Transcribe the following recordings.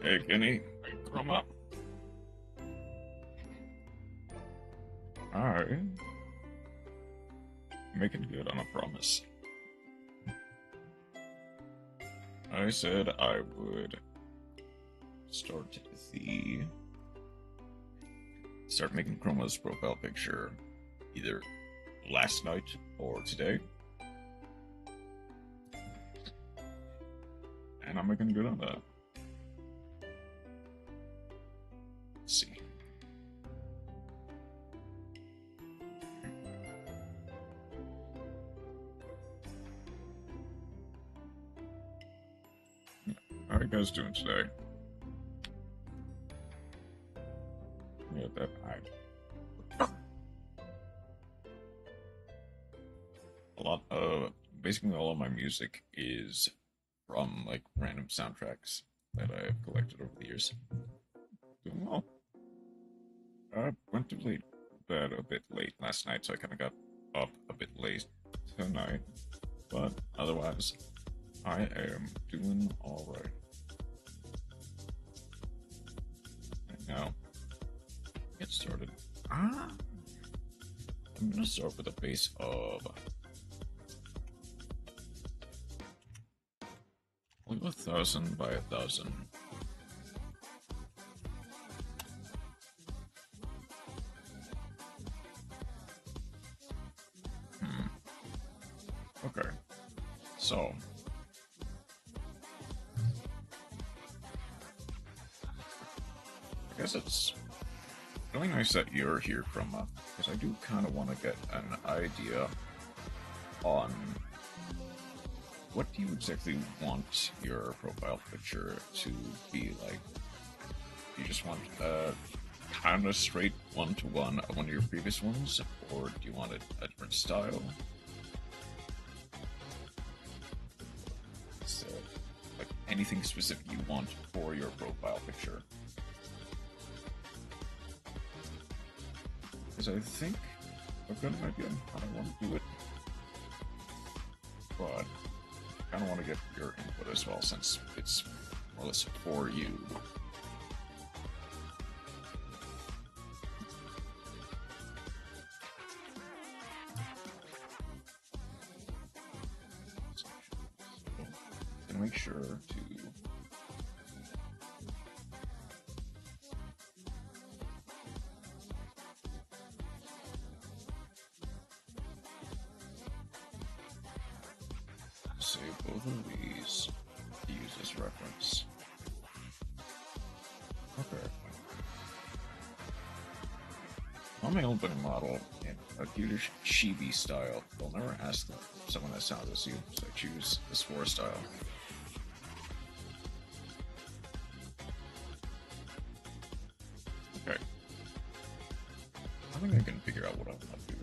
Hey, Kenny, come up. Alright. Making good on a promise. I said I would start making Chroma's profile picture either last night or today. And I'm making good on that. Let's see. How are you guys doing today? Yeah, that basically all of my music is from like random soundtracks that I have collected over the years. Doing well. I went to bed a bit late last night, so I kind of got up a bit late tonight. But otherwise, I am doing alright. And now, get started. I'm gonna start with a base of 1,000 by 1,000. Okay. So. I guess it's really nice that you're here, Chroma, because I do kind of want to get an idea on what do you exactly want your profile picture to be like. Do you just want kind of straight one-to-one of one of your previous ones, or do you want a different style? So, like anything specific you want for your profile picture? Because I think I've got an idea on how I want to do it, but I kind of want to get your input as well, since it's more or less for you. So, I'm gonna make sure to save both of these to use as reference. Okay. On my opening model in a cute chibi style, they'll never ask someone that sounds as you, so I choose this 4 style. Okay. I'm think I can figure out what I want to do.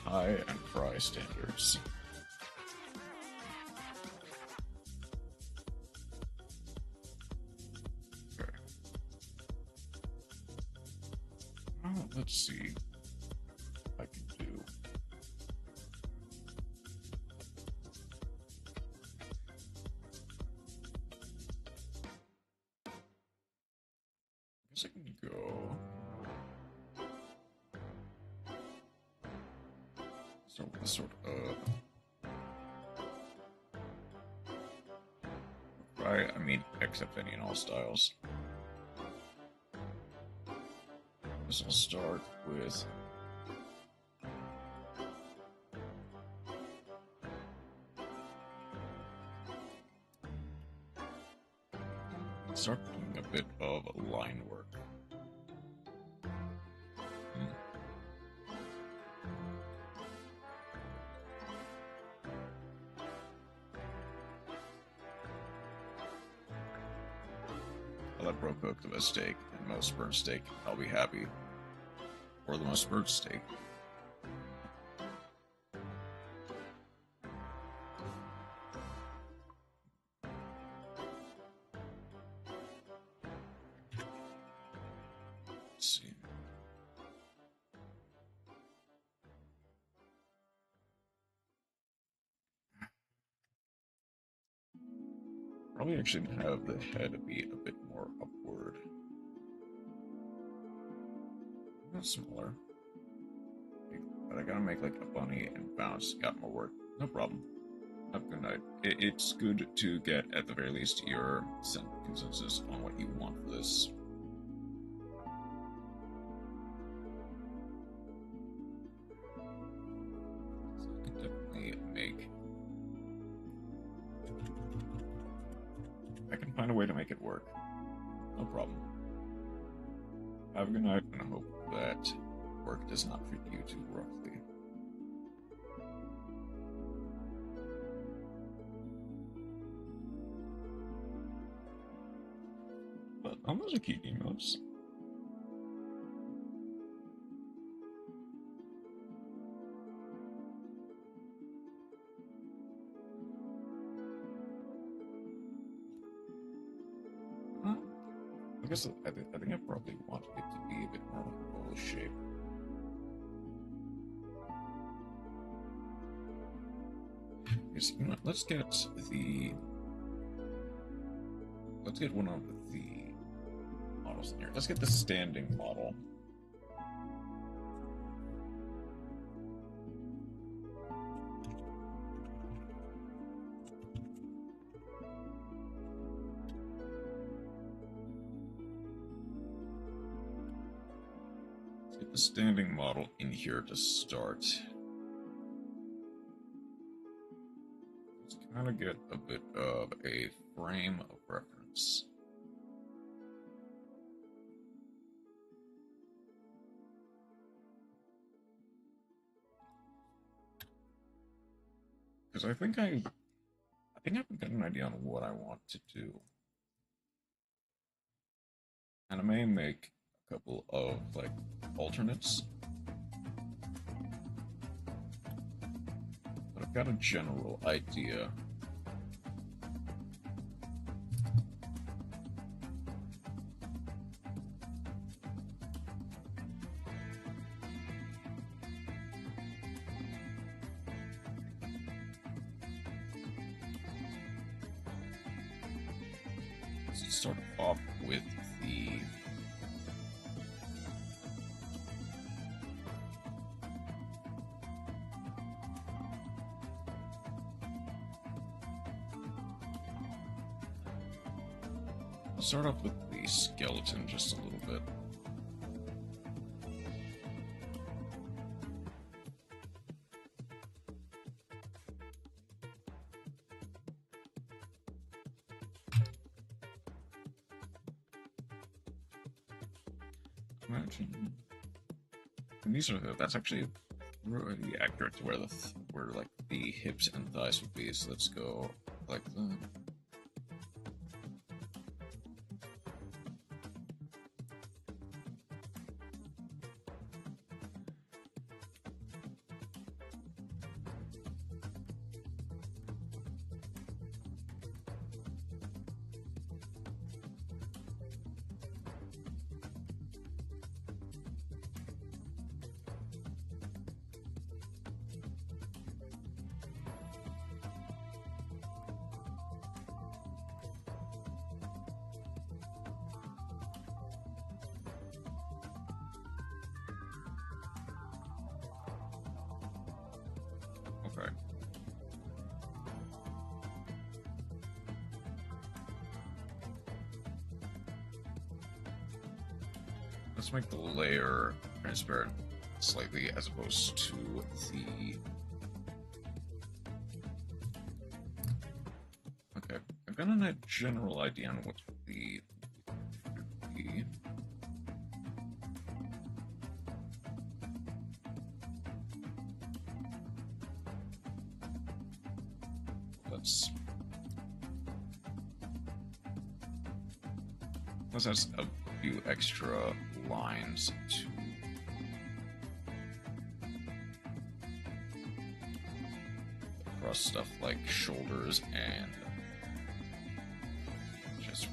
High and fry standards. Okay. Well, let's see what I can do. I guess I can go. So this sort of right, I mean, except any and all styles. This will start with start doing a bit of line work. I'll let Bro cook the best steak, and most burnt steak, I'll be happy. Or the most burnt steak. Let's see. Probably actually have the head be a bit more upward. Not smaller. But I gotta make like a bunny and bounce. Got more work. No problem. Have a good night. It's good to get, at the very least, your consensus on what you want for this. So I can definitely make... I can find a way to make it work. No problem. Have a good night, and I hope that work does not treat you too roughly. But those are cute emotes. I guess I think I probably want it to be a bit more like a bowl shape. Yes, you know, let's get one of the models in here. Let's get the standing model. Let's get the standing model in here to start. Let's kind of get a bit of a frame of reference. Because I think I've got an idea on what I want to do. And I may make a couple of, like, alternates. But I've got a general idea. Let's start off with the skeleton just a little bit. imagine. And these are that's actually really accurate to where where like the hips and thighs would be. So let's go like that. Okay. Let's make the layer transparent slightly as opposed to the... Okay, I've got a general idea on what the... Let's add a few extra lines to across stuff like shoulders and just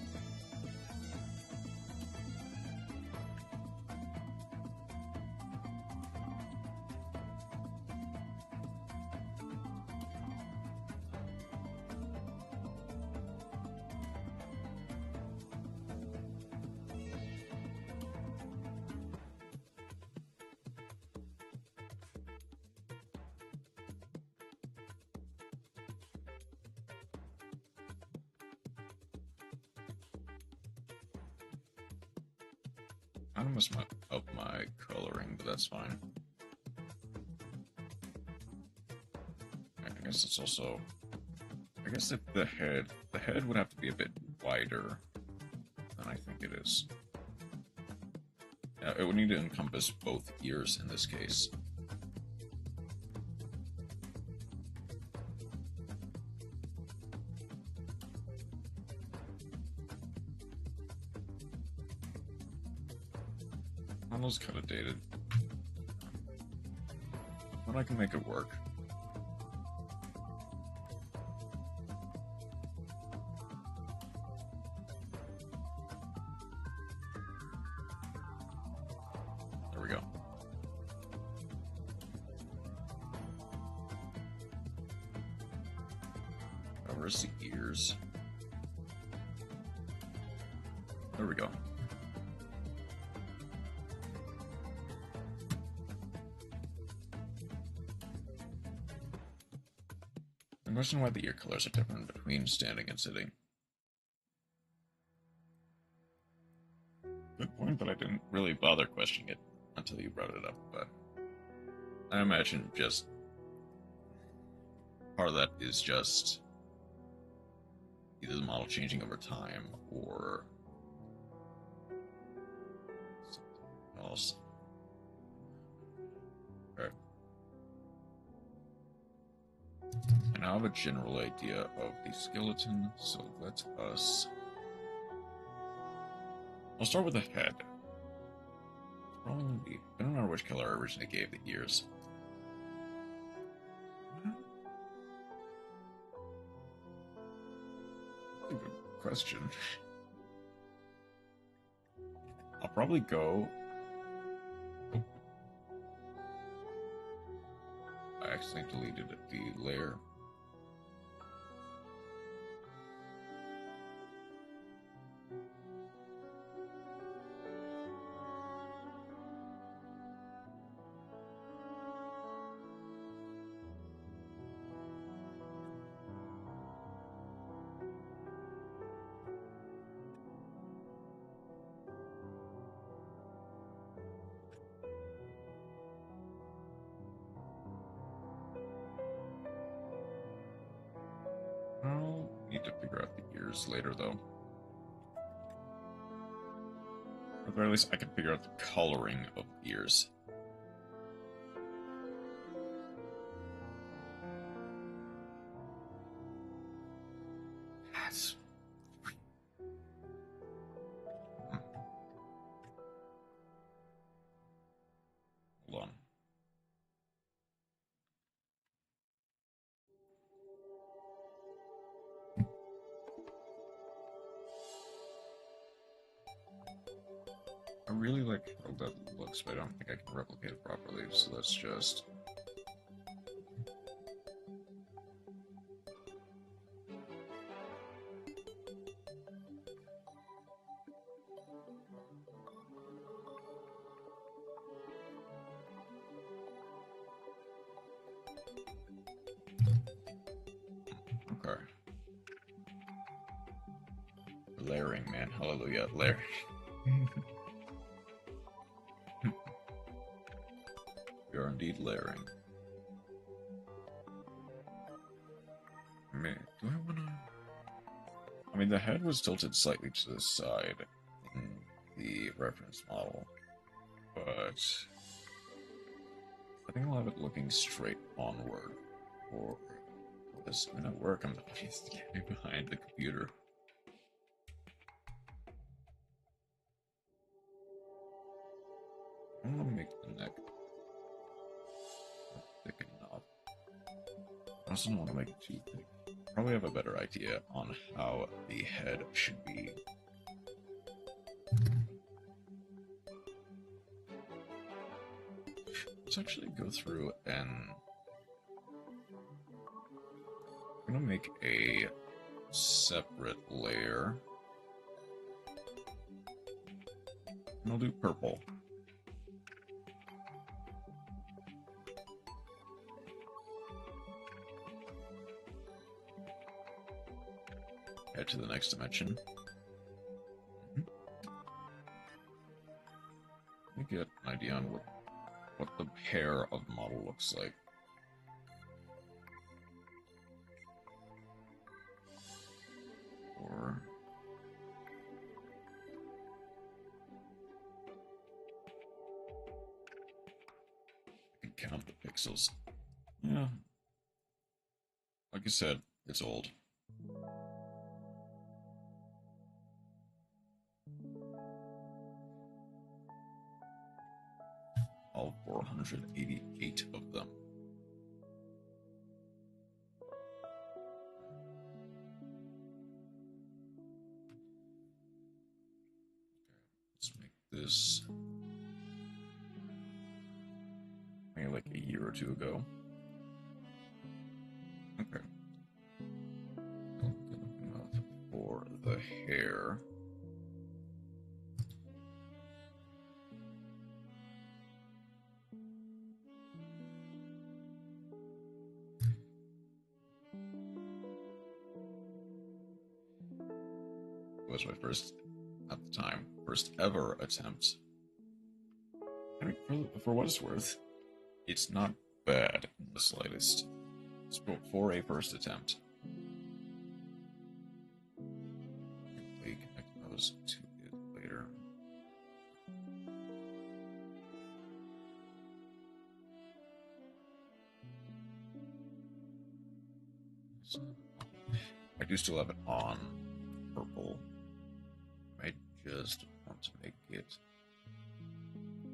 I messed up my coloring, but that's fine. I guess it's also... I guess if the head would have to be a bit wider than I think it is. Yeah, it would need to encompass both ears in this case. Model's kind of dated, but I can make it work. There we go. Where's the ears? There we go. I question why the ear colors are different between standing and sitting. Good point, but I didn't really bother questioning it until you brought it up, but I imagine just part of that is just either the model changing over time or something else. Okay. And I have a general idea of the skeleton, so let us... I'll start with the head. It's probably going to be... I don't remember which color I originally gave the ears. That's a good question. I'll probably go... Oh. I accidentally deleted the layer. I'll need to figure out the ears later, though. the very least, I can figure out the coloring of ears. That's... Hold on. I really like how that looks, but I don't think I can replicate it properly, so let's just... Okay. Layering, man. Hallelujah. Layering. We are indeed layering. Man, do I wanna... I mean, the head was tilted slightly to the side in the reference model, but I think I'll have it looking straight onward for this. I mean, at work, I'm the funniest guy behind the computer. I don't want to make the neck thick enough. I also don't want to make it too thick. Probably have a better idea on how the head should be. Let's actually go through and I'm gonna make a separate layer. And I'll do purple. Head to the next dimension. Let me get an idea on what the pair of model looks like. Or I can count the pixels. Yeah. Like I said, it's old. All 488 of them. Let's make this maybe like a year or two ago. Okay. Good enough for the hair. Was my first, at the time, first ever attempt. I mean, for what it's worth, it's not bad in the slightest. It's for a first attempt. Quickly connect those to it later. So, I do still have it on purple. I just want to make it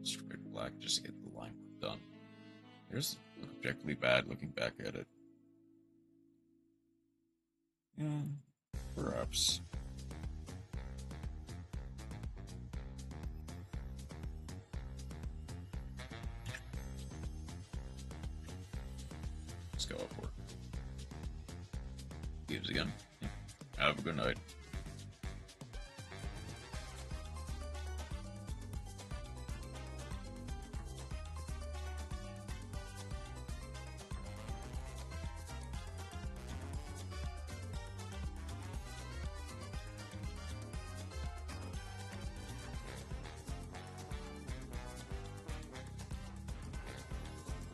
straight black just to get the line done. Here's objectively bad looking back at it. Yeah, perhaps. Let's go up for it. Gives again. Have a good night.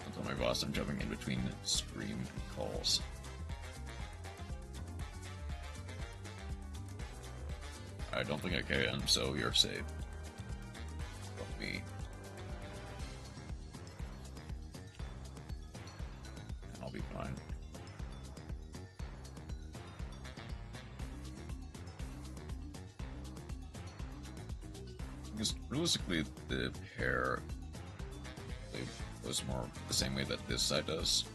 I'll tell my boss I'm jumping in between stream and calls. I don't think I can, so you're safe. me. And I'll be fine. Because realistically, the hair goes more the same way that this side does.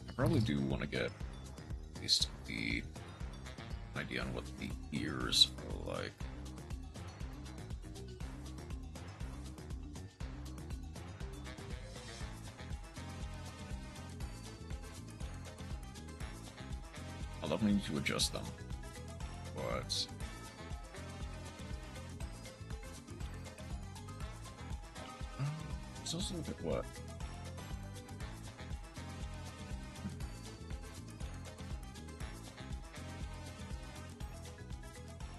I probably do want to get at least the idea on what the ears are like. I'll definitely need to adjust them, but it's also a bit what?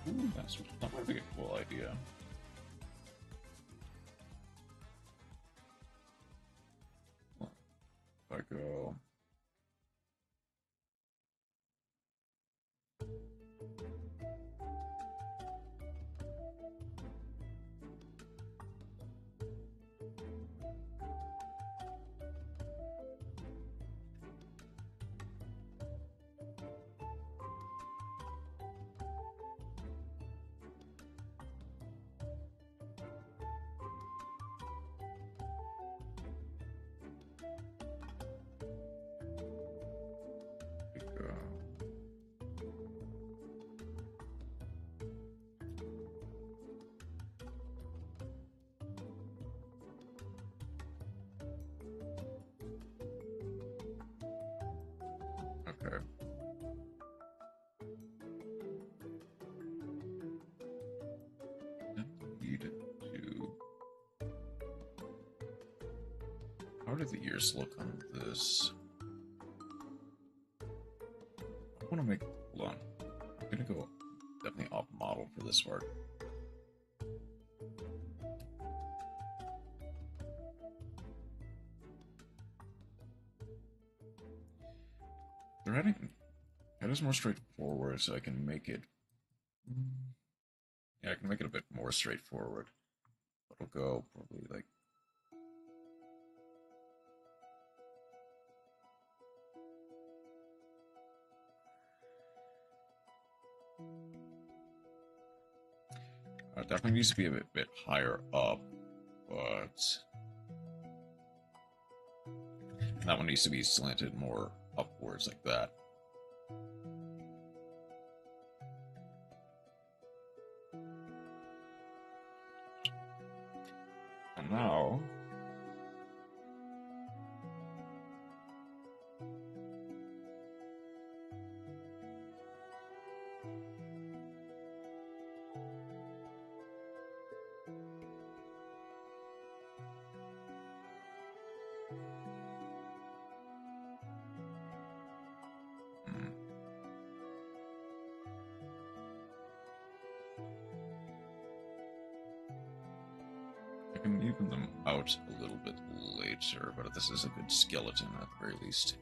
Ooh, that might be a cool idea. If I go. Okay. Need to. How do the ears look on this? I want to make. Hold on. I'm gonna go definitely off model for this part. They're heading. Head is more straightforward, so I can make it. Yeah, I can make it a bit more straightforward. It'll go probably like. It definitely needs to be a bit higher up, but that one needs to be slanted more upwards like that. And now I can even them out a little bit later, but this is a good skeleton at the very least.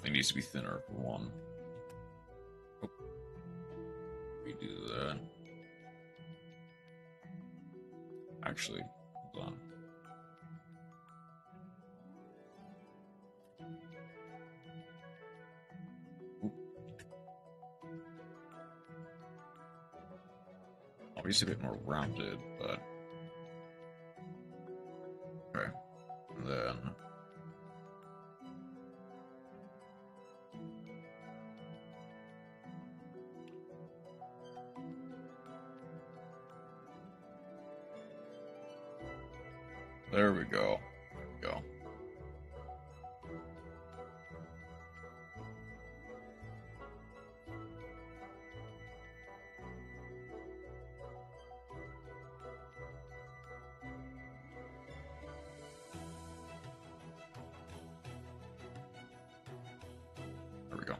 It needs to be thinner for one. Oh. Redo that. Actually, hold on. Obviously a bit more rounded, but okay. And then there we go. There we go. There we go.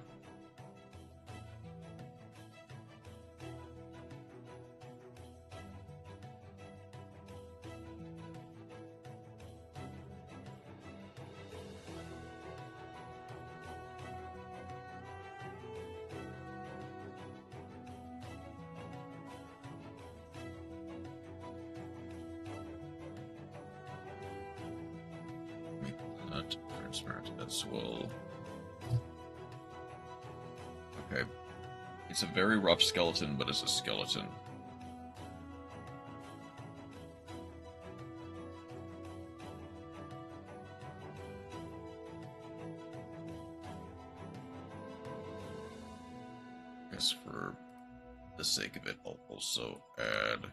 Not transparent as well. Okay. It's a very rough skeleton, but it's a skeleton. I guess for the sake of it, I'll also add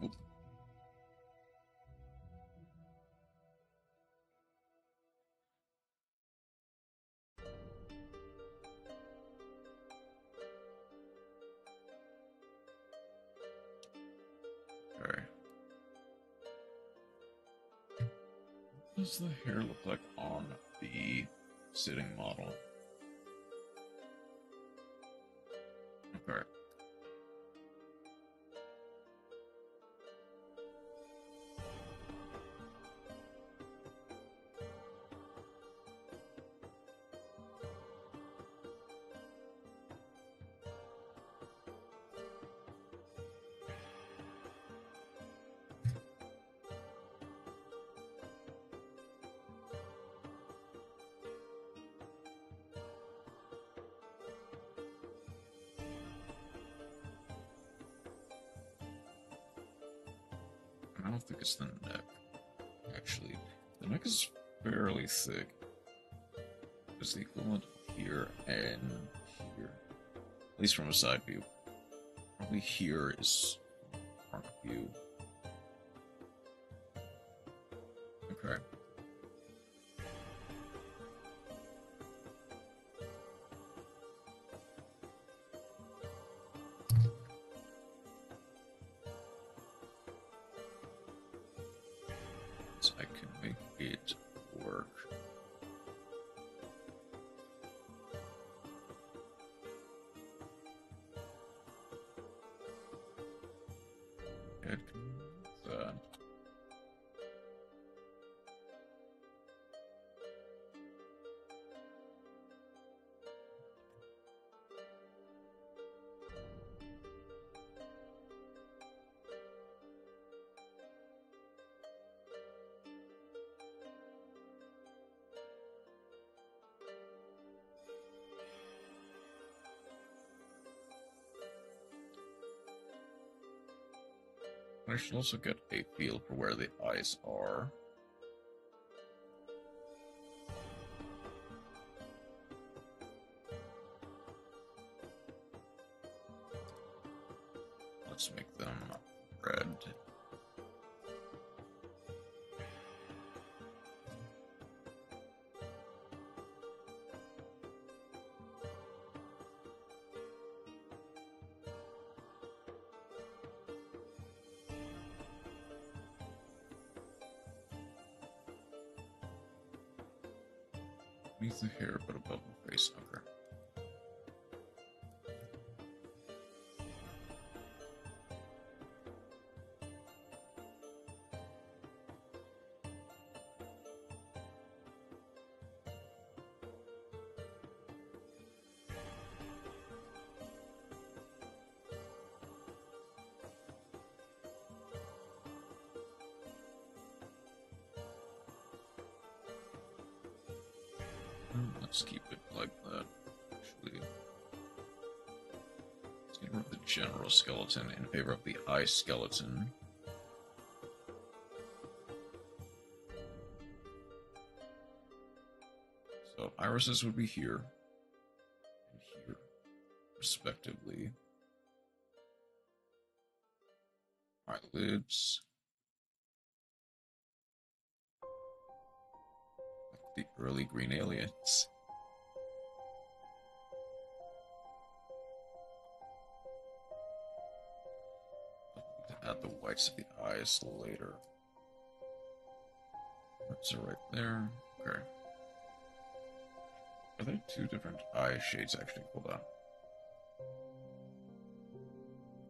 okay. What does the hair look like on the sitting model? Okay. I don't think it's the neck, actually. The neck is fairly thick. It's the equivalent here and here. At least from a side view. Probably here is front view. Okay. So I can make it work. It that. I should also get a feel for where the eyes are. Let's make them red. Beneath the hair, but above the face. Okay. Let's keep it like that, actually. Let's get rid of the general skeleton in favor of the eye skeleton. So irises would be here and here, respectively. Eyelids. Like the early green aliens. To add the whites of the eyes later. Hearts are right there. Okay. Are there two different eye shades actually? Hold on.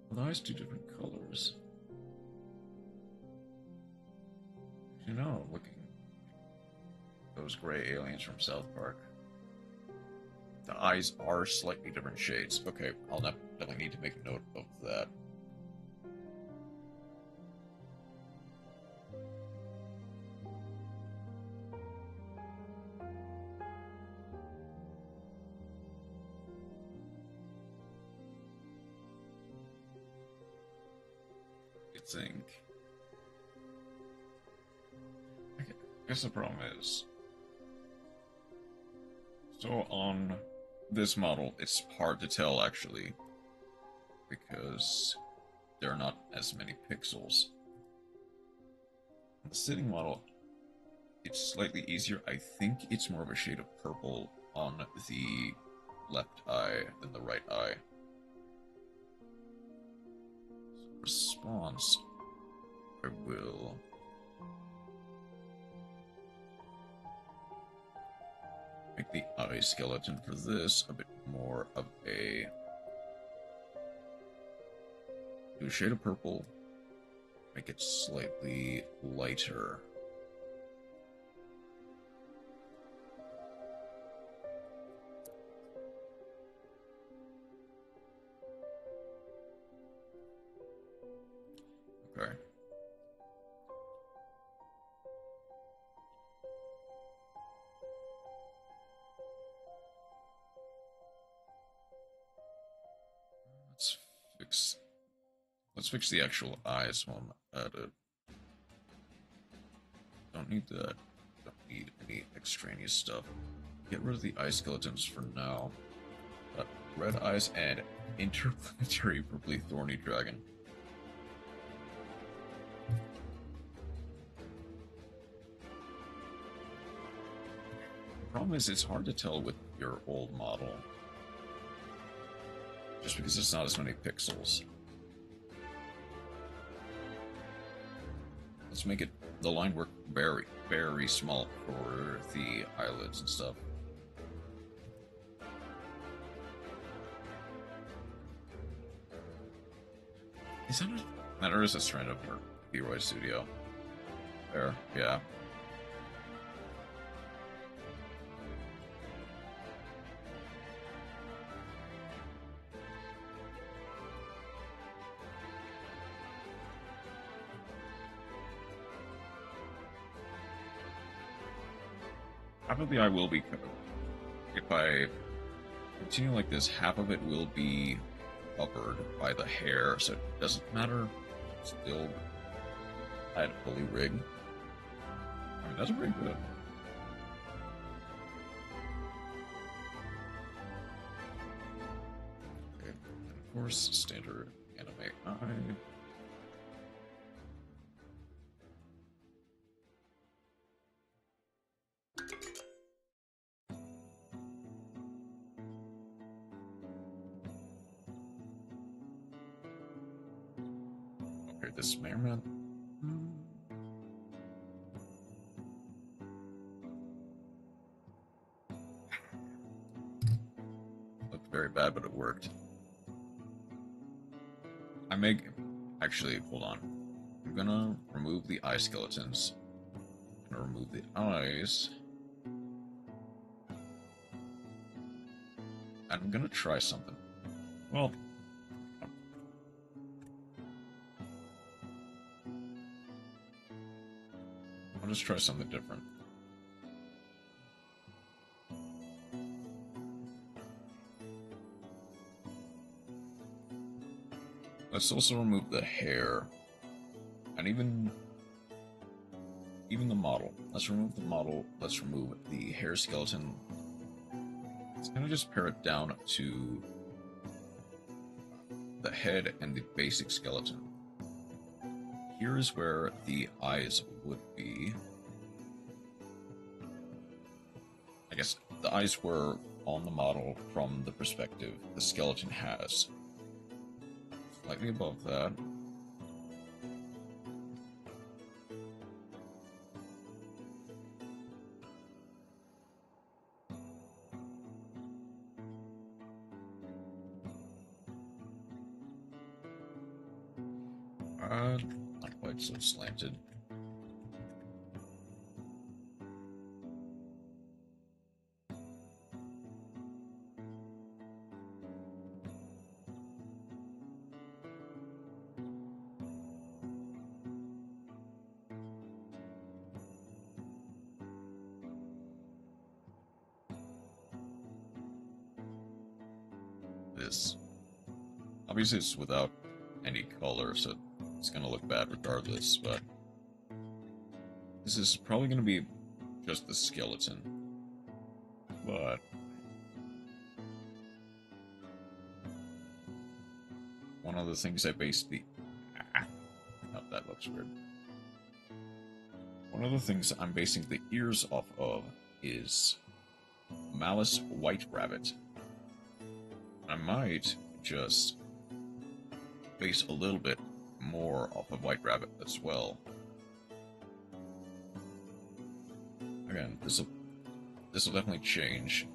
Well, the eyes do different colors. You know, looking those gray aliens from South Park. The eyes are slightly different shades. Okay, I'll definitely need to make note of that. Think. I guess the problem is, so on this model, it's hard to tell actually, because there are not as many pixels. On the sitting model, it's slightly easier. I think it's more of a shade of purple on the left eye than the right eye. Response, I will make the eye skeleton for this a bit more of a do a shade of purple, make it slightly lighter. Okay. Let's fix the actual eyes while I'm at it. Don't need that. Don't need any extraneous stuff. Get rid of the eye skeletons for now. Red eyes and interplanetary purpley thorny dragon. The problem is it's hard to tell with your old model. Just because it's not as many pixels. Let's make it the line work very, very small for the eyelids and stuff. Is that or is a strand of her Leroy Studio? There, yeah. Half of the eye will be, if I continue like this, half of it will be covered by the hair, so it doesn't matter. Still, I'd fully rig. I mean, that's pretty good. Okay, and of course, standard anime eye. This may or may not. Looked very bad, but it worked. Actually, hold on. I'm gonna remove the eye skeletons. I'm gonna remove the eyes. I'm gonna try something. Well, I'll just try something different. Let's also remove the hair. And even the model. Let's remove the model. Let's remove the hair skeleton. Let's kind of just pare it down to the head and the basic skeleton. Here is where the eyes would be. I guess the eyes were on the model from the perspective the skeleton has. Slightly above that. Not quite so slanted. This. Obviously it's without any color, so it's gonna look bad regardless, but this is probably gonna be just the skeleton. But one of the things I based the oh, that looks weird. One of the things I'm basing the ears off of is Malice White Rabbit. I might just base a little bit more off of White Rabbit as well. Again, this will definitely change.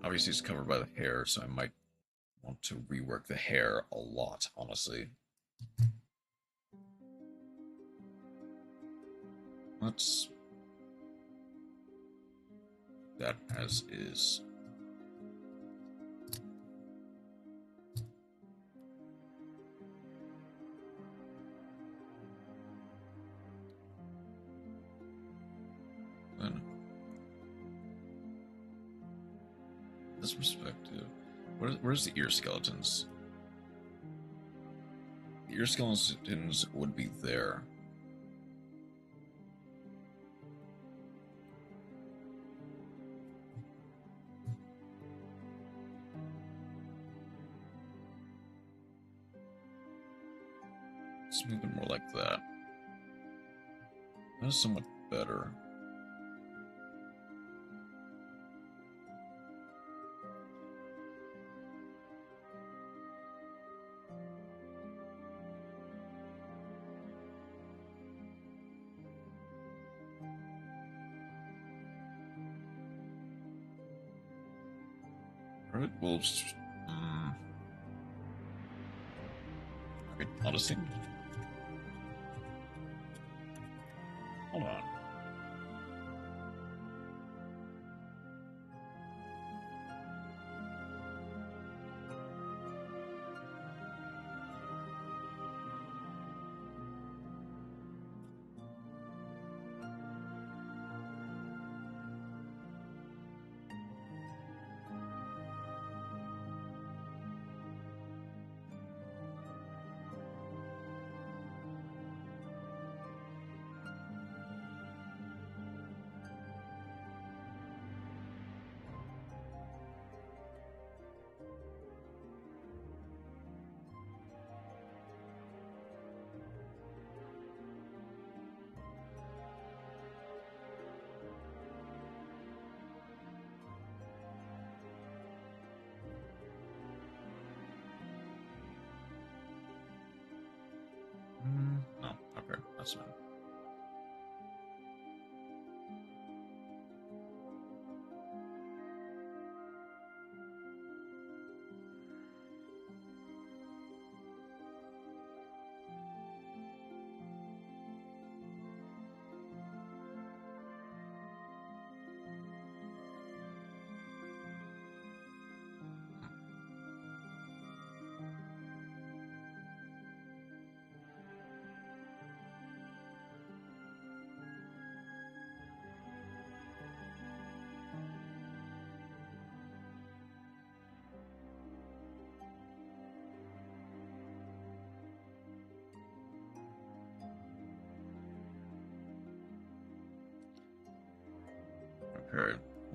Obviously it's covered by the hair, so I might want to rework the hair a lot, honestly. Let's... that as is. Then... this perspective... where's the ear skeletons? The ear skeletons would be there. Let's move it more like that. That is somewhat better. Alright, we'll just... wait, honestly... hold on.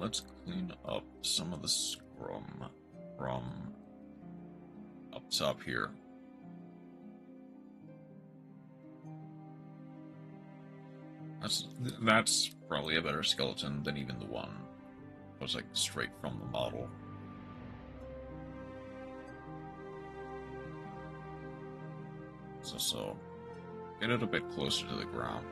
let's clean up some of the scrum from up top here. That's probably a better skeleton than even the one that was like straight from the model. So get it a bit closer to the ground.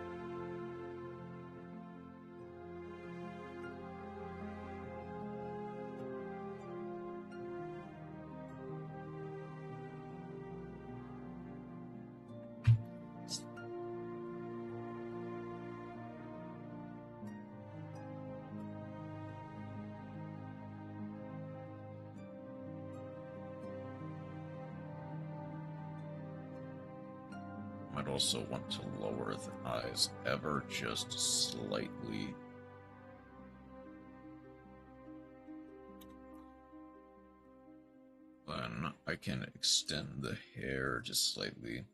Might also want to lower the eyes ever just slightly. Then I can extend the hair just slightly.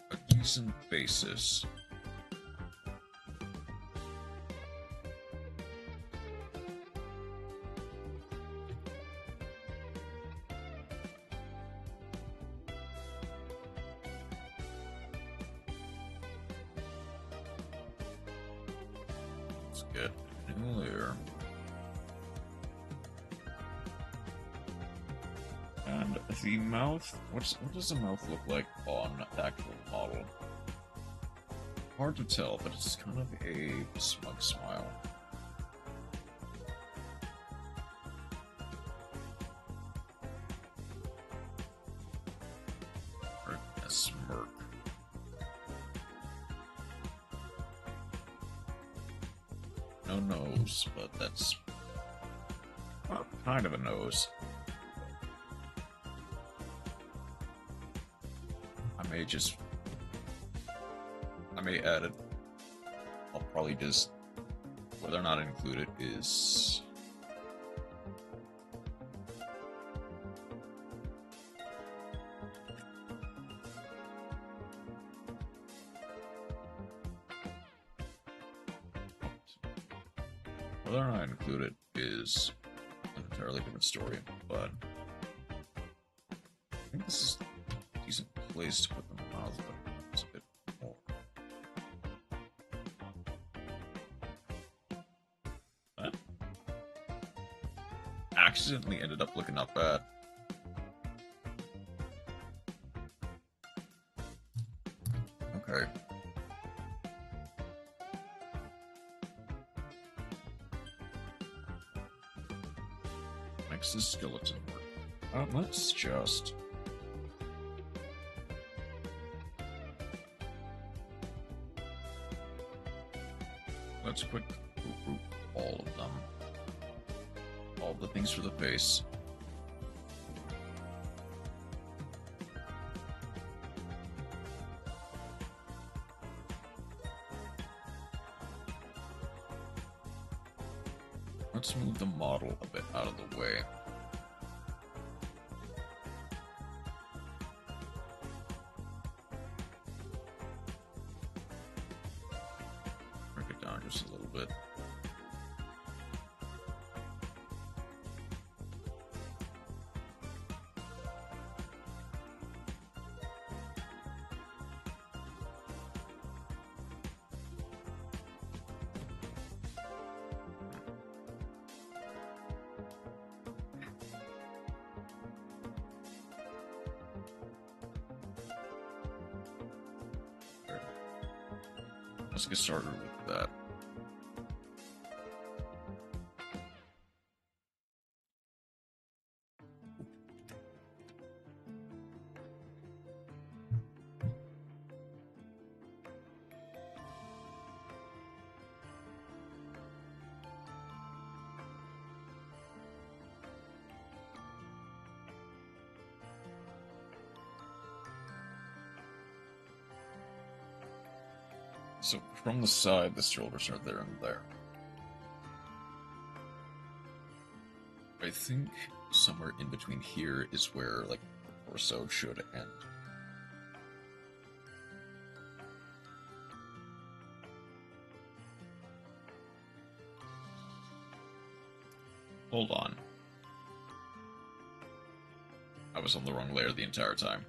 A decent basis. Let's get a new layer. And the mouth, what does the mouth look like on the actual model? Hard to tell, but it's kind of a smug smile. Or a smirk. No nose, but that's well, kind of a nose. I may add it. I'll probably just, whether or not include it is whether or not include it is an entirely different story, but I think this is a decent place to put the mouth, but it's a bit more. That accidentally ended up looking not bad. Okay. Next is skeleton work. Let's just quick group all of them. All the things for the face. Let's move the model a bit out of the way. Just a little bit. let's get started with that. So from the side, the shoulders are there and there. I think somewhere in between here is where, like, the torso should end. Hold on. I was on the wrong layer the entire time.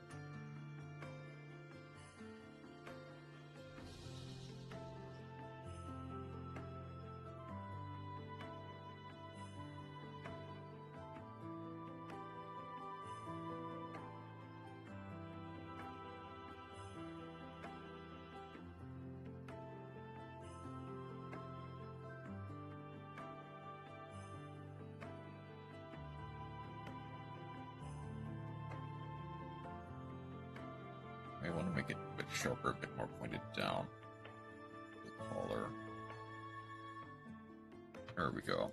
I want to make it a bit sharper, a bit more pointed down. A bit taller. There we go.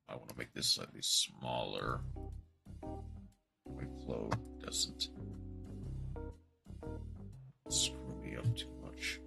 I want to make this slightly smaller. My flow doesn't screw me up too much.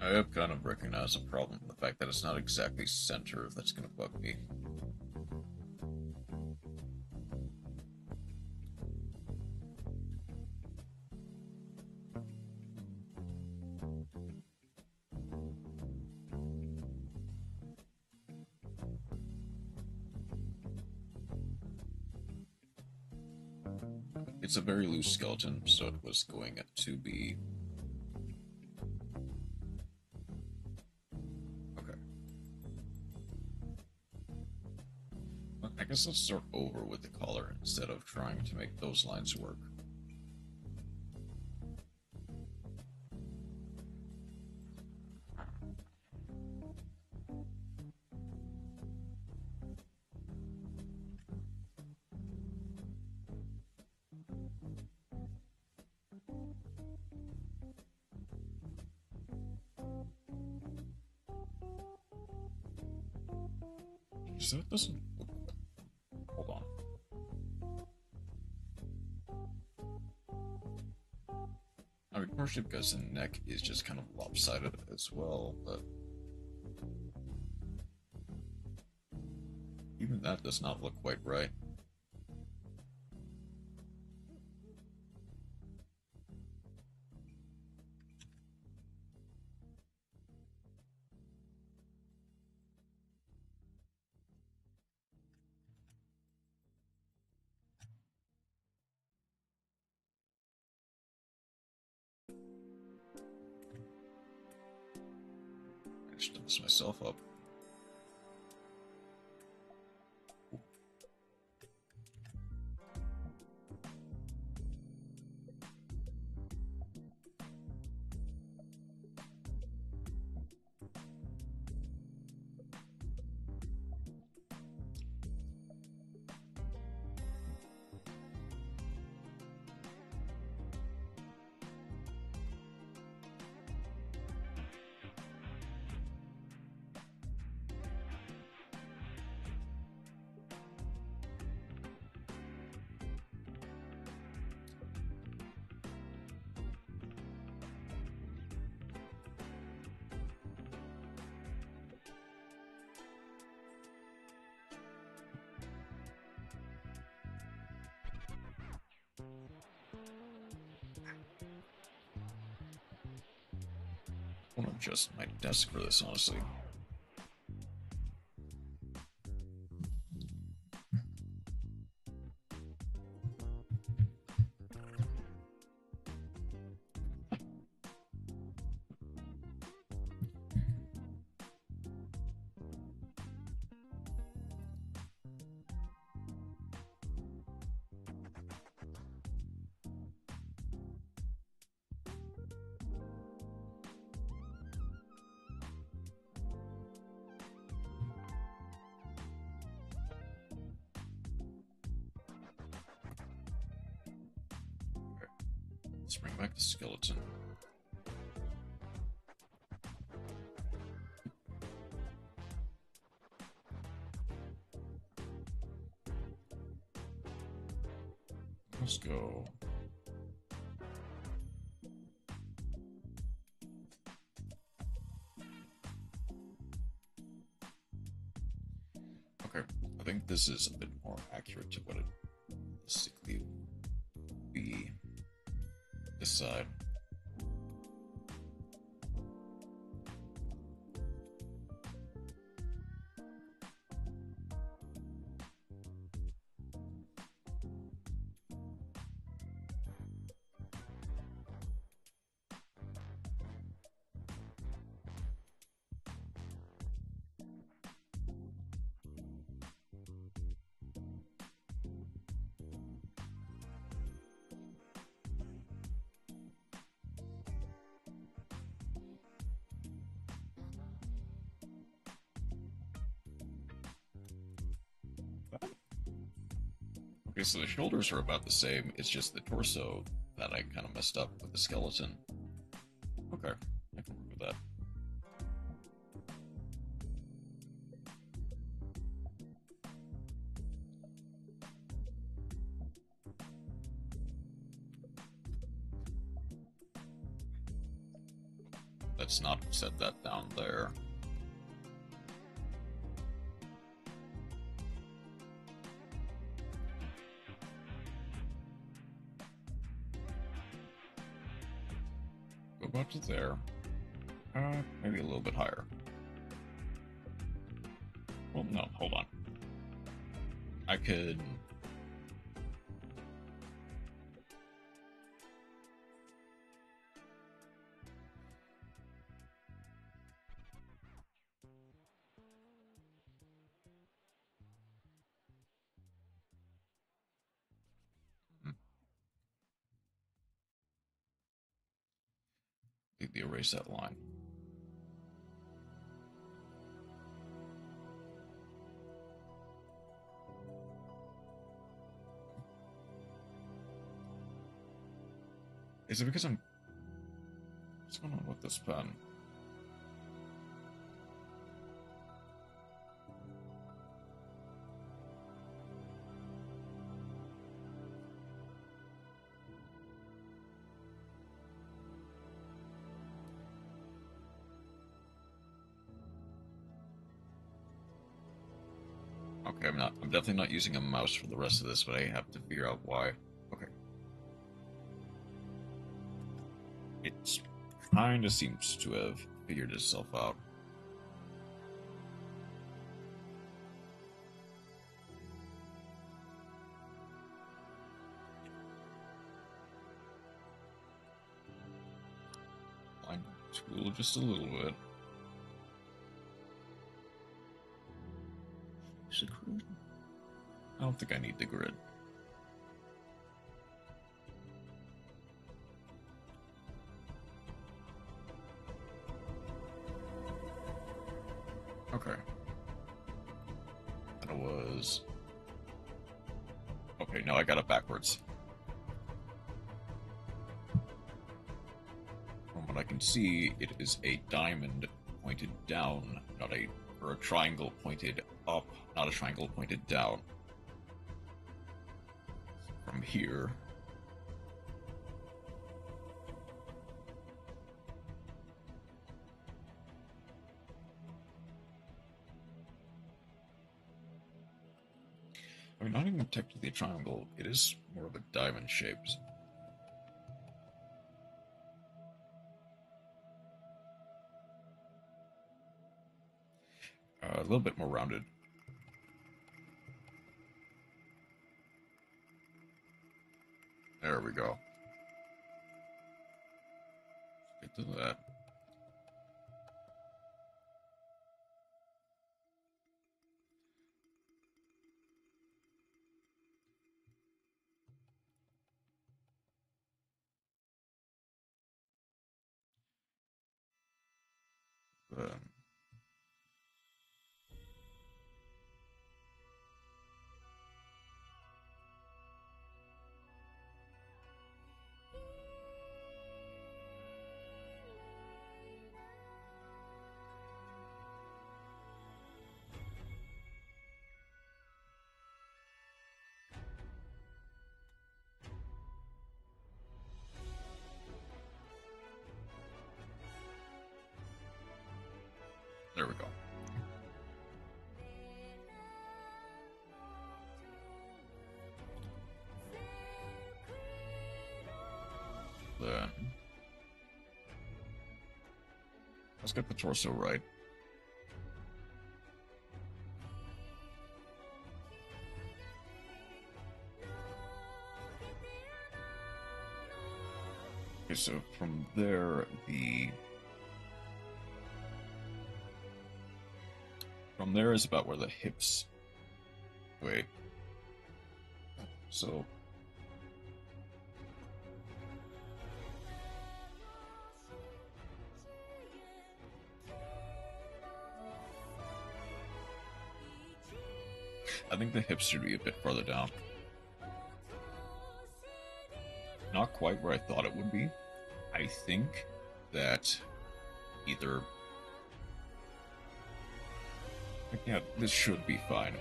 I have kind of recognized a problem, the fact that it's not exactly center that's going to bug me. It's a very loose skeleton, so it was going to be... Okay. Well, I guess let's start over with the collar instead of trying to make those lines work. So it doesn't... Hold on. I mean, partially because the neck is just kind of lopsided as well, but... even that does not look quite right. I just did this myself up. I want to adjust my desk for this, honestly. Let's bring back the skeleton. Let's go. Okay, I think this is a bit more accurate to what it basically would be. This side. Okay, so the shoulders are about the same. It's just the torso that I kind of messed up with the skeleton. Okay, I can work with that. Let's not set that down there. Go about to there. Maybe a little bit higher. Well, no, hold on. I could... Completely erase that line. Is it because I'm... What's going on with this pen? Okay, I'm definitely not using a mouse for the rest of this, but I have to figure out why. Okay. It kind of seems to have figured itself out. Line tool just a little bit. I don't think I need the grid. Okay. That was... Okay, no, I got it backwards. From what I can see, it is a diamond pointed down, or a triangle pointed up, not a triangle pointed down. From here... I mean, not even technically a triangle, it is more of a diamond shape. A little bit more rounded. There we go. Get to that. There we go. Then let's get the torso right. Okay, so from there, from there is about where the hips. Wait. So I think the hips should be a bit further down. Not quite where I thought it would be. I think that either... Yeah, this should be fine.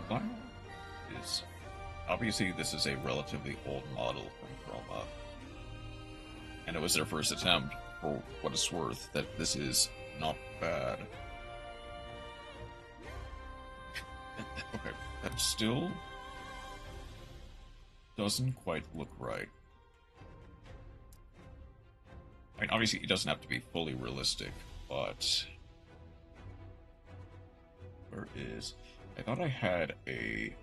Vinyl is... Obviously, this is a relatively old model from Chroma. And it was their first attempt, for what it's worth, that this is not bad. Okay, that still doesn't quite look right. I mean, obviously, it doesn't have to be fully realistic, but... Where is... I thought I had a...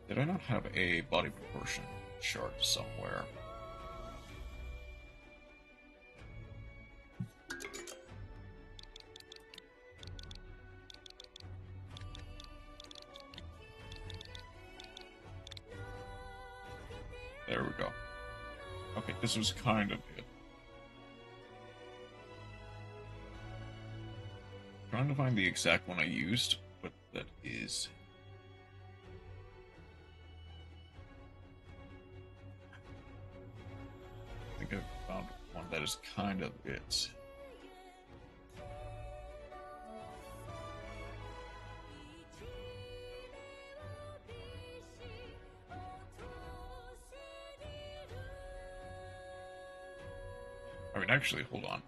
Did I not have a body proportion chart somewhere? There we go. Okay, this was kind of it. Trying to find the exact one I used, but that is... I think I found one that is kind of it. I mean, actually, hold on.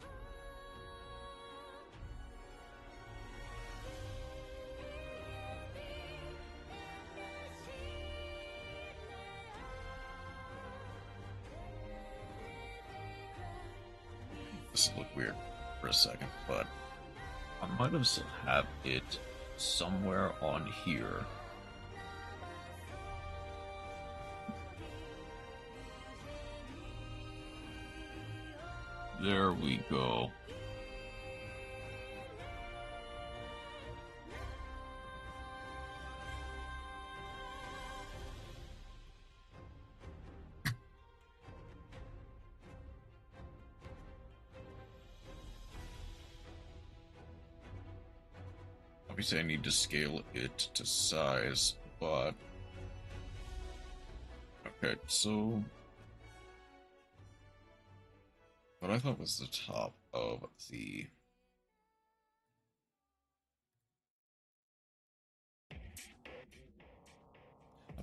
This will look weird for a second, but I might have still have it somewhere on here. There we go. Obviously, I need to scale it to size, but... Okay, so... What I thought was the top of the...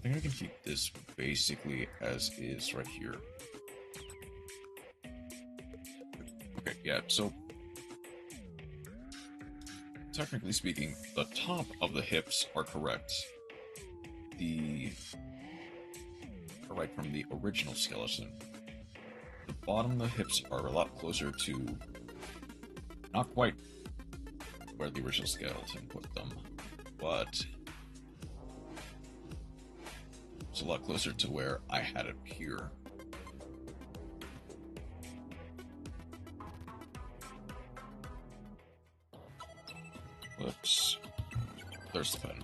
I think I can keep this basically as is right here. Okay, yeah, so technically speaking, the top of the hips are correct. Are right from the original skeleton. The bottom of the hips are a lot closer to, not quite where the original skeleton put them, but it's a lot closer to where I had it here. Whoops. There's the pen.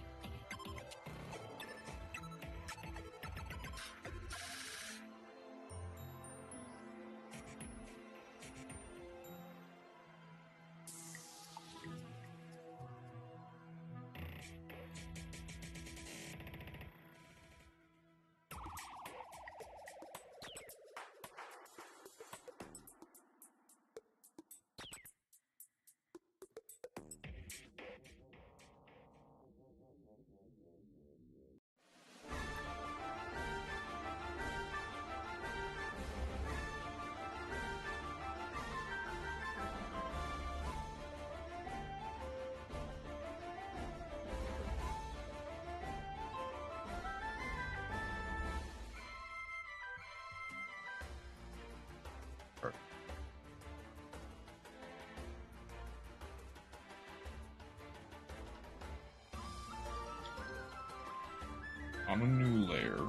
On a new layer,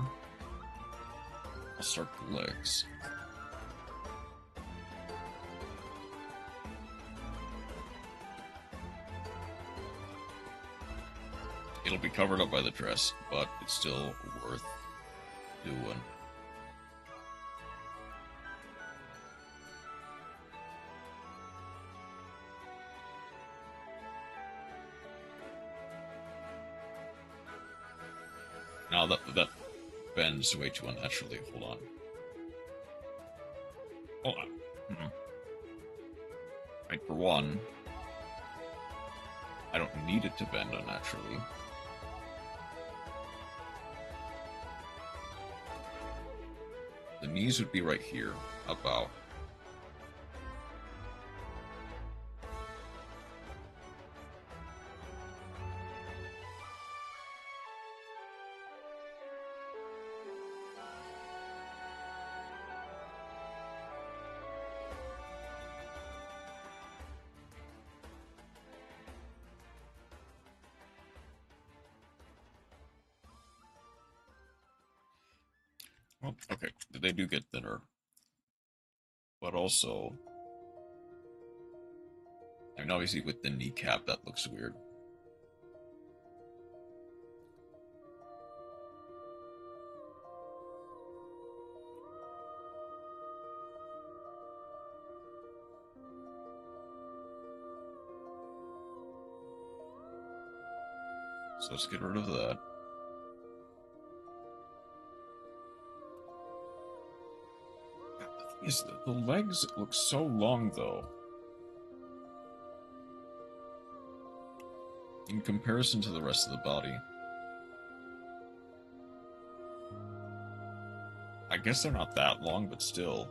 I'll start the legs. It'll be covered up by the dress, but it's still worth doing. Now that bends way too unnaturally. Hold on. Hold on. Right, for one, I don't need it to bend unnaturally. The knees would be right here, about. Well, okay, they do get thinner. But also, I mean, obviously with the kneecap, that looks weird. So let's get rid of that. Yes, the legs look so long, though. In comparison to the rest of the body. I guess they're not that long, but still.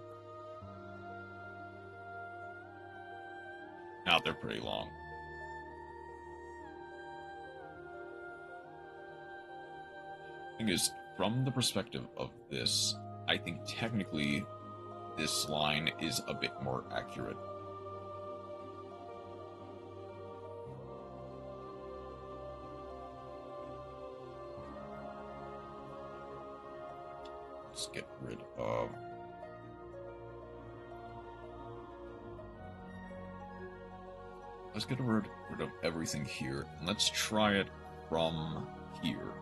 Now they're pretty long. Thing is, from the perspective of this, I think technically this line is a bit more accurate. Let's get rid of... Let's get rid of everything here, and let's try it from here.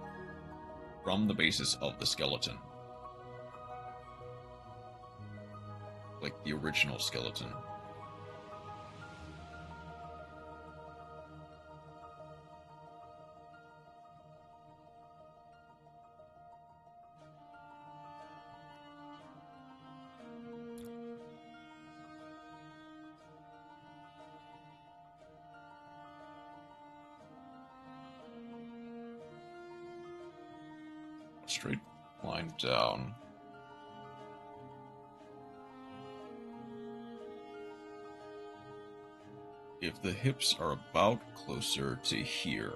From the basis of the skeleton. Like the original skeleton. straight line down. If the hips are about closer to here,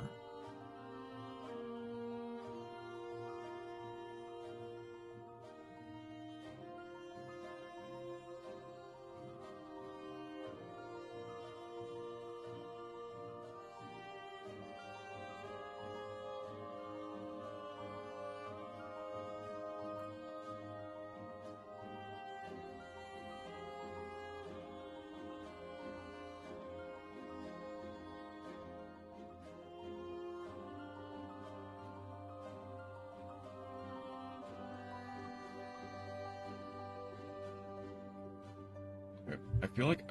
I feel like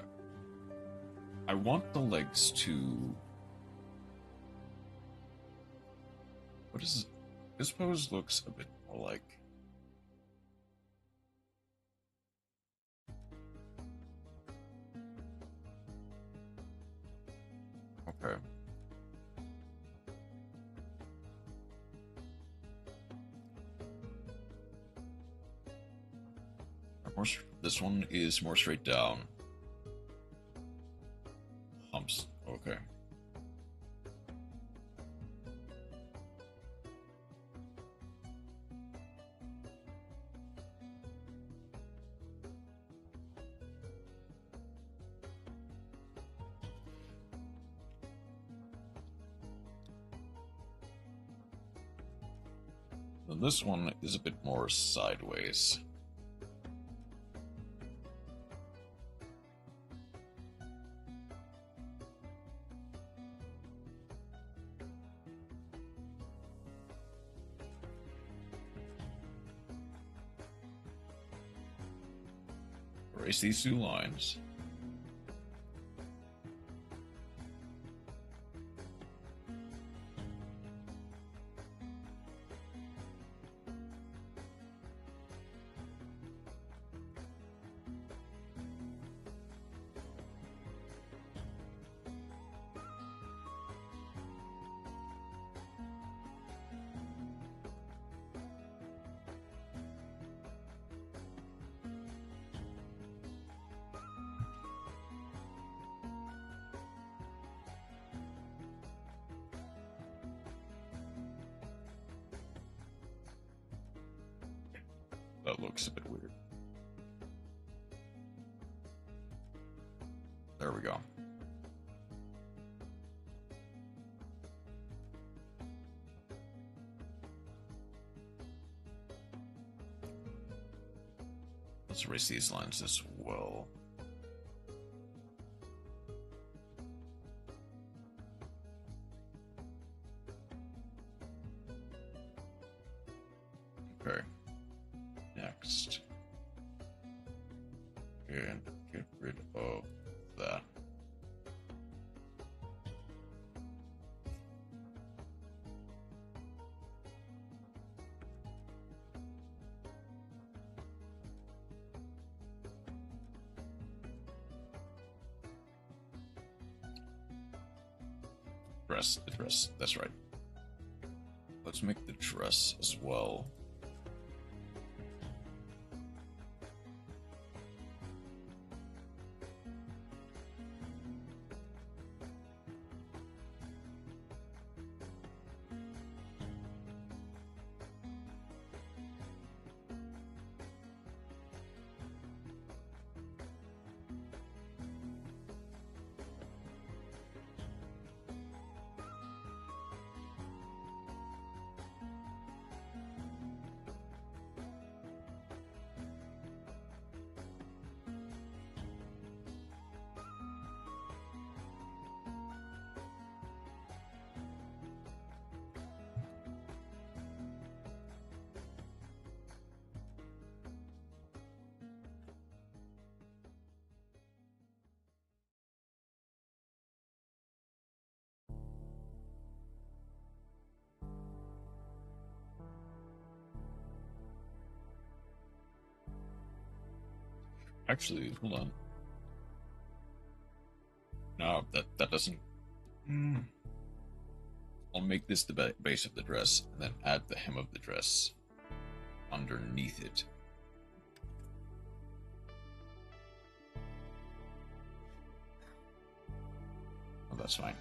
I want the legs to... What is this? This pose looks a bit more like... Okay. This one is more straight down. Humps. Okay. Then this one is a bit more sideways. Erase these two lines. That looks a bit weird. There we go. Let's erase these lines as well. Okay. Next. And get rid of that. The dress, that's right. Let's make the dress as well. Actually, hold on. No, that doesn't... I'll make this the base of the dress, and then add the hem of the dress. underneath it. Oh, that's fine.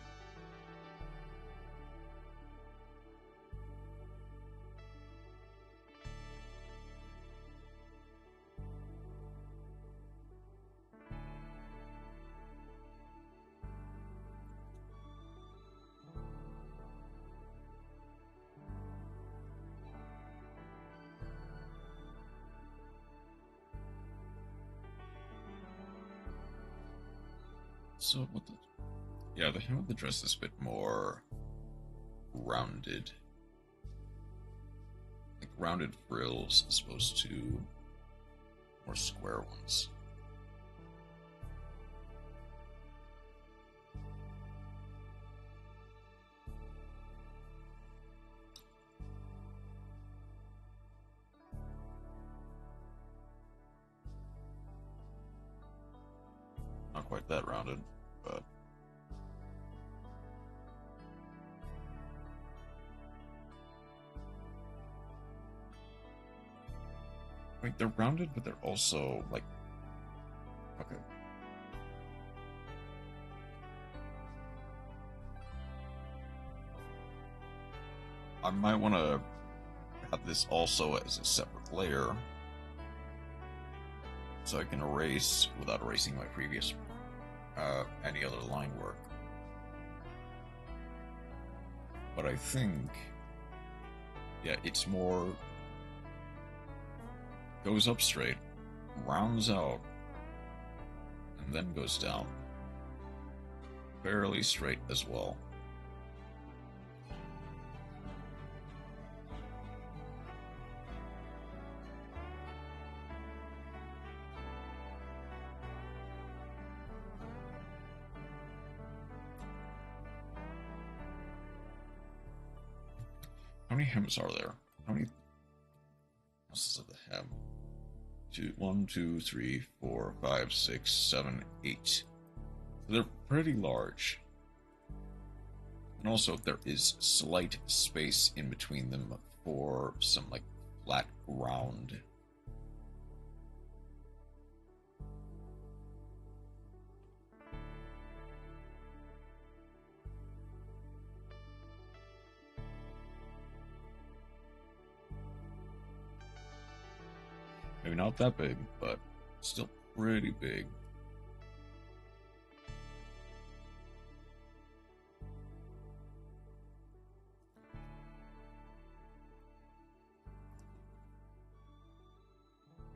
So, what the... Yeah, the hem of the dress is a bit more rounded. Like rounded frills as opposed to more square ones. Not quite that rounded, but... Wait, they're rounded, but they're also, like... Okay. I might want to have this also as a separate layer, so I can erase, without erasing my previous, any other line work. But I think, yeah, it's more... goes up straight, rounds out, and then goes down. Fairly straight as well. How many hems are there? How many pieces of the hem? 1, 2, 3, 4, 5, 6, 7, 8. They're pretty large. And also there is slight space in between them for some like flat ground. Maybe not that big, but still pretty big.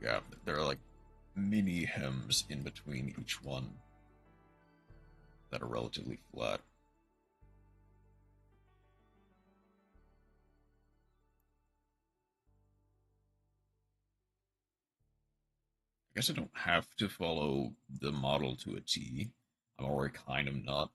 Yeah, there are like mini hems in between each one that are relatively flat. I guess I don't have to follow the model to a T. I'm already kind of not.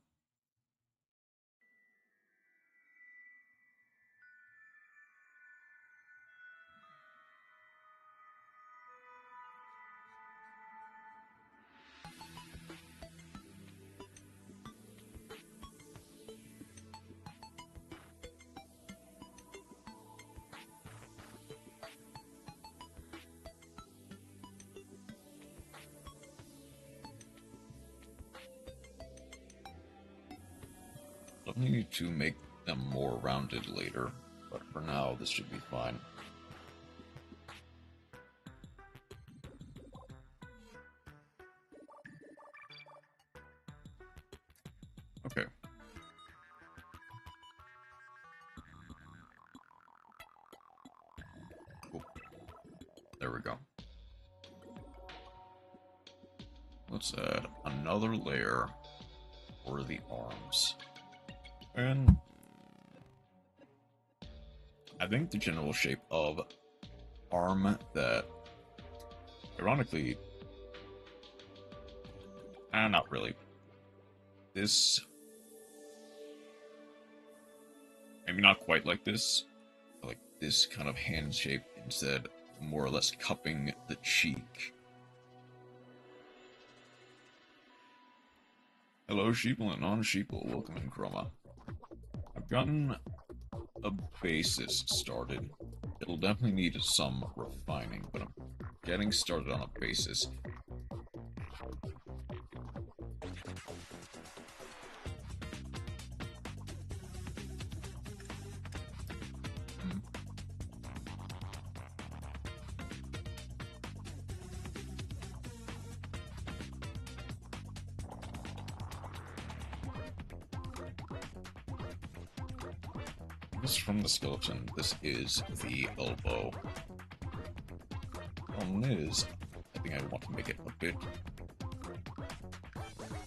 I need to make them more rounded later, but for now this should be fine. Okay. Cool. There we go. Let's add another layer for the arms. And I think the general shape of arm that, ironically, not really. This, maybe not quite like this, but like this kind of hand shape instead, more or less cupping the cheek. Hello, Sheeple and non-Sheeple, welcome in, Chroma. I've gotten a basis started, It'll definitely need some refining, but I'm getting started on a basis. Hmm. This is from the skeleton. This is the elbow. On this, I think I want to make it a bit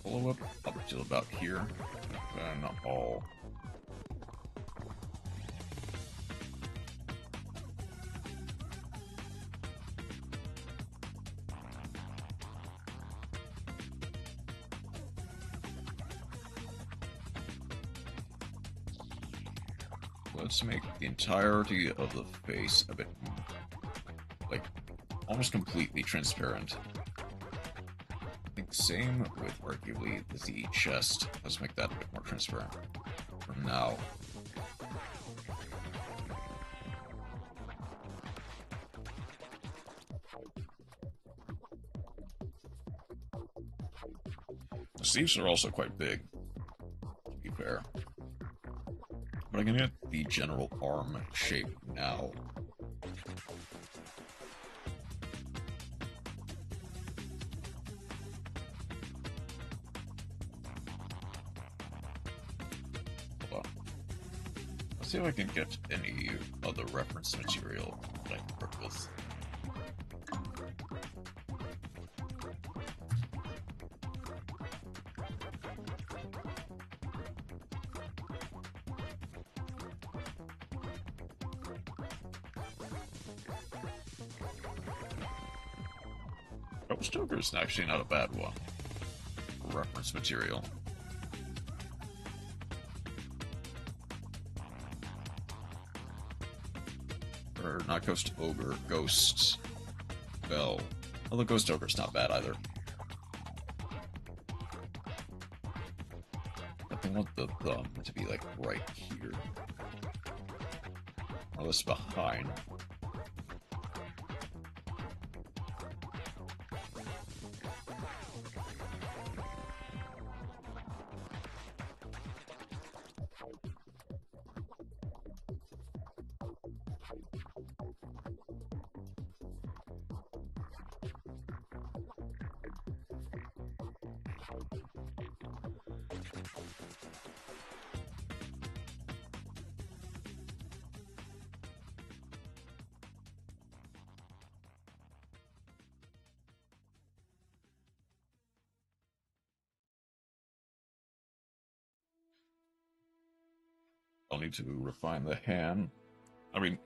follow up to about here, then all. Let's make the entirety of the face a bit, like, almost completely transparent. I think same with arguably the chest. Let's make that a bit more transparent for now. The sleeves are also quite big, to be fair. But I can get the general arm shape now. Hold on. Let's see if I can get any other reference material that I can work with. Joker is actually not a bad one. Reference material. Or not Ghost Ogre, Ghost Bell. Although Ghost Ogre's not bad either. I want the thumb to be like right here. Or this behind. I'll need to refine the hand. I mean,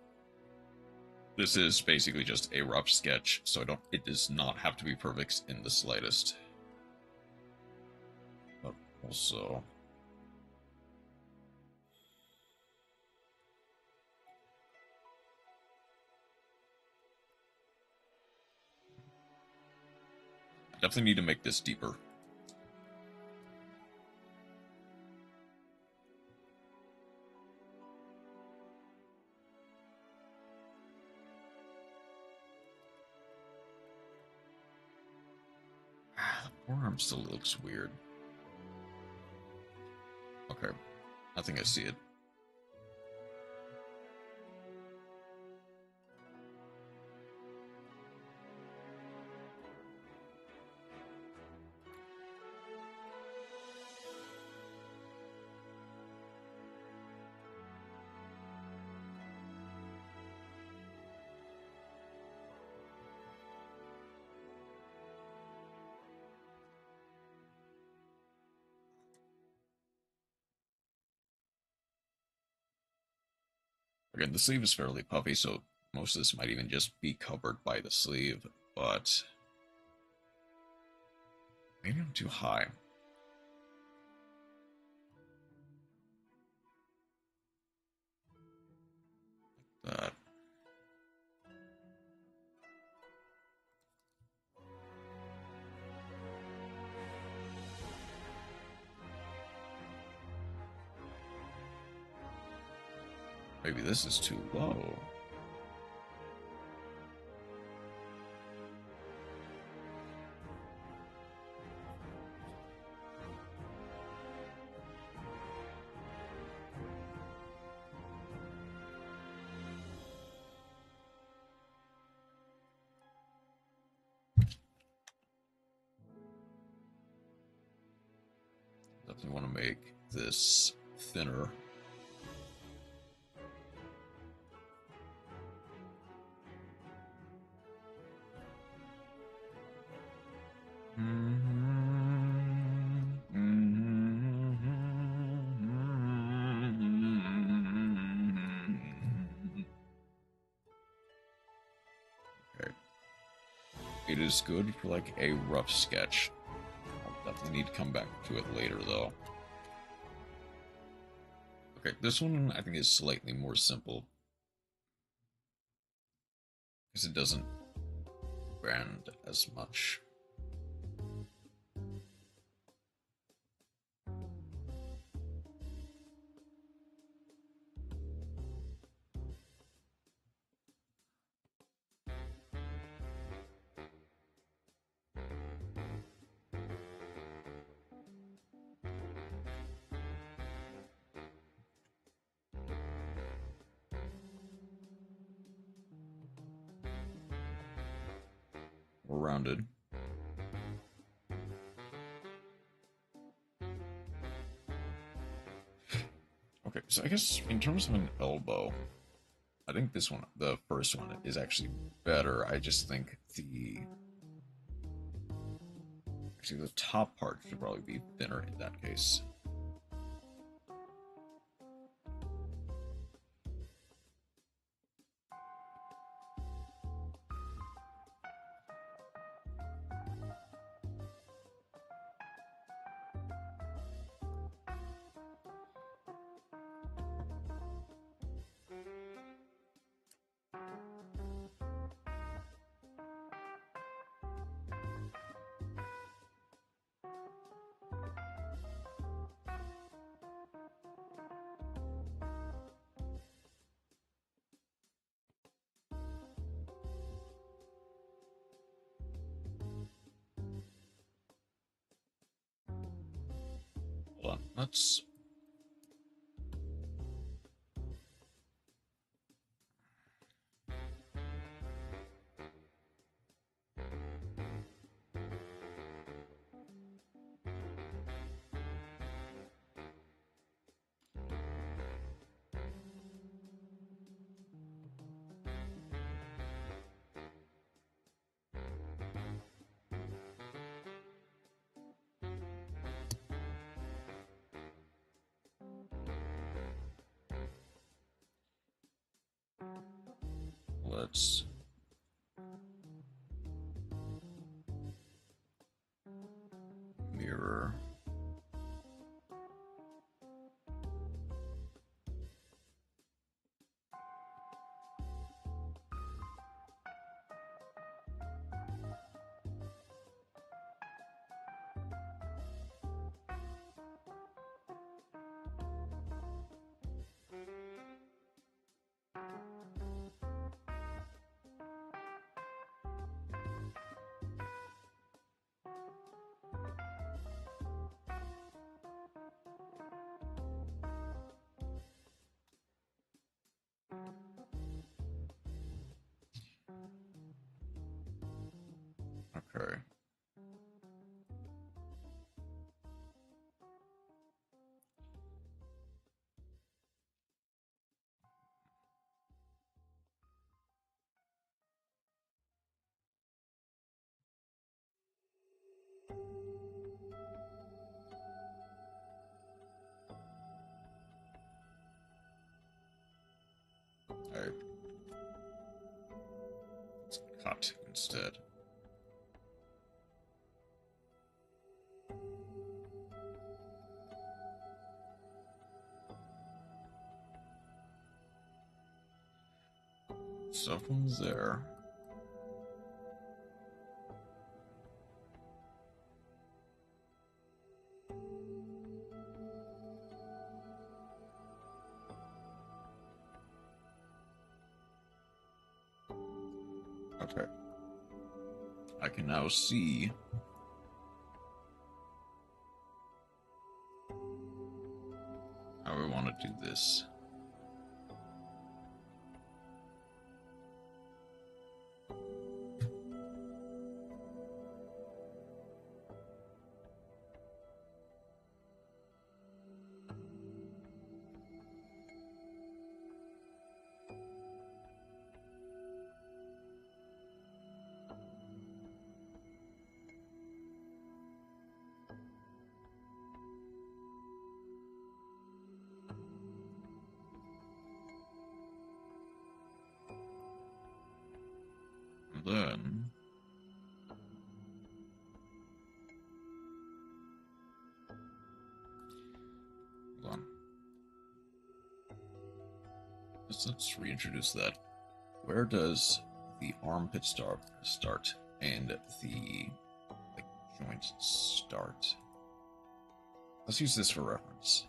this is basically just a rough sketch, so it does not have to be perfect in the slightest. But also, definitely need to make this deeper. The forearm still looks weird. Okay, I think I see it. Again, the sleeve is fairly puffy, so most of this might even just be covered by the sleeve, but maybe I'm too high. Like that. Maybe this is too low. So I want to make this thinner. Okay. It is good for like a rough sketch. I'll definitely need to come back to it later though. Okay, this one I think is slightly more simple. Because it doesn't brand as much. More rounded. Okay, so I guess in terms of an elbow, I think this one, the first one, is actually better. I just think the top part should probably be thinner in that case. Hold on, let's... Let's... mirror... Okay. Alright. Let's cut instead. Someone's there. Okay. I can now see how we want to do this. And then... hold on. Let's reintroduce that. Where does the armpit start and the joint start? Let's use this for reference.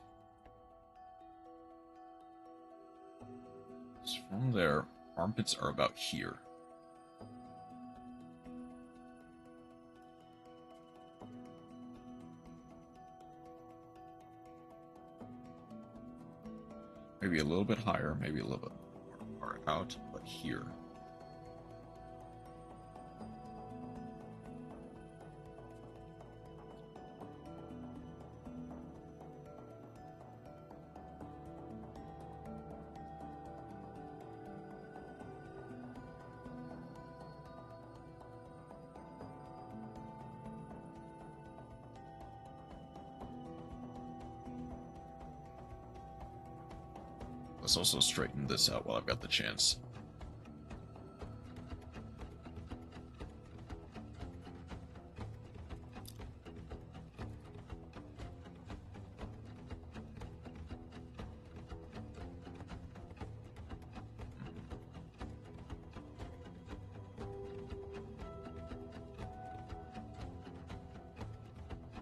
So from there, armpits are about here. Maybe a little bit higher, maybe a little bit more far out, but here. Let's also straighten this out while I've got the chance.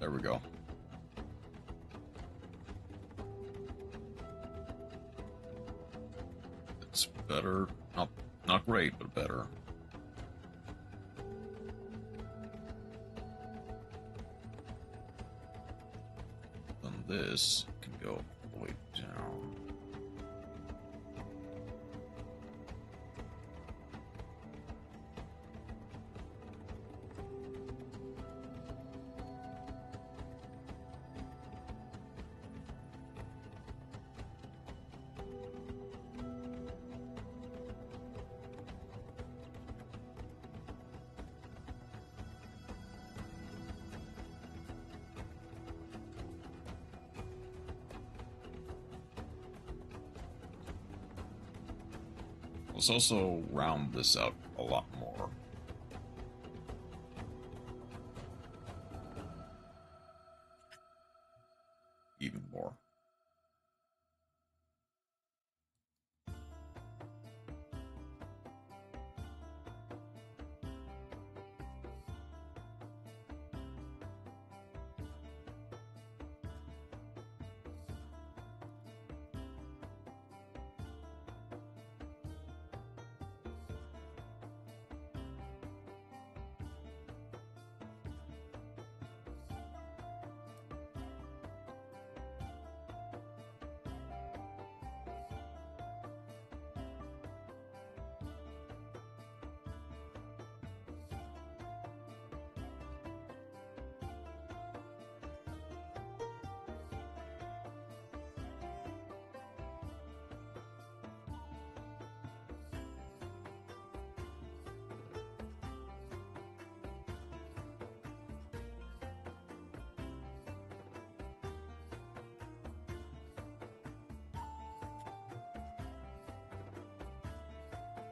There we go. It's better. Not great, but better. Then this can go all the way down. Let's also round this out a lot more. Even more.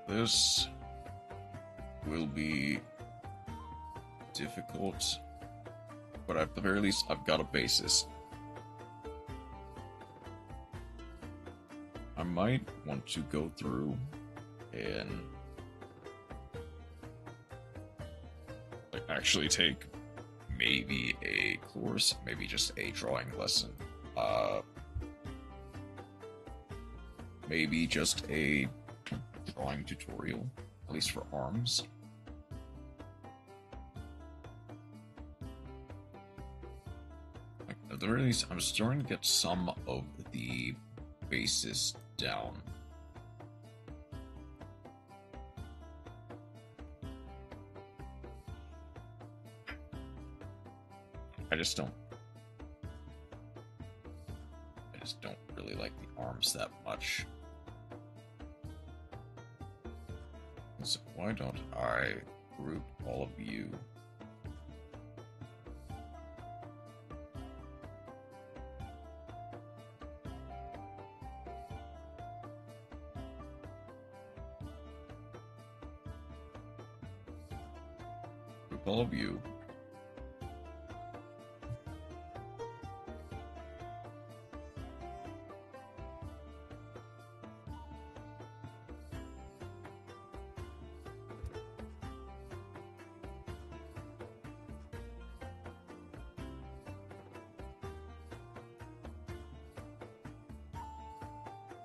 This will be difficult, but at the very least, I've got a basis. I might want to go through and actually take maybe a course, maybe just a drawing lesson, maybe just a drawing tutorial, at least for arms. At the very least, I'm starting to get some of the basis down. I just don't really like the arms that much. So why don't I group all of you? all of you.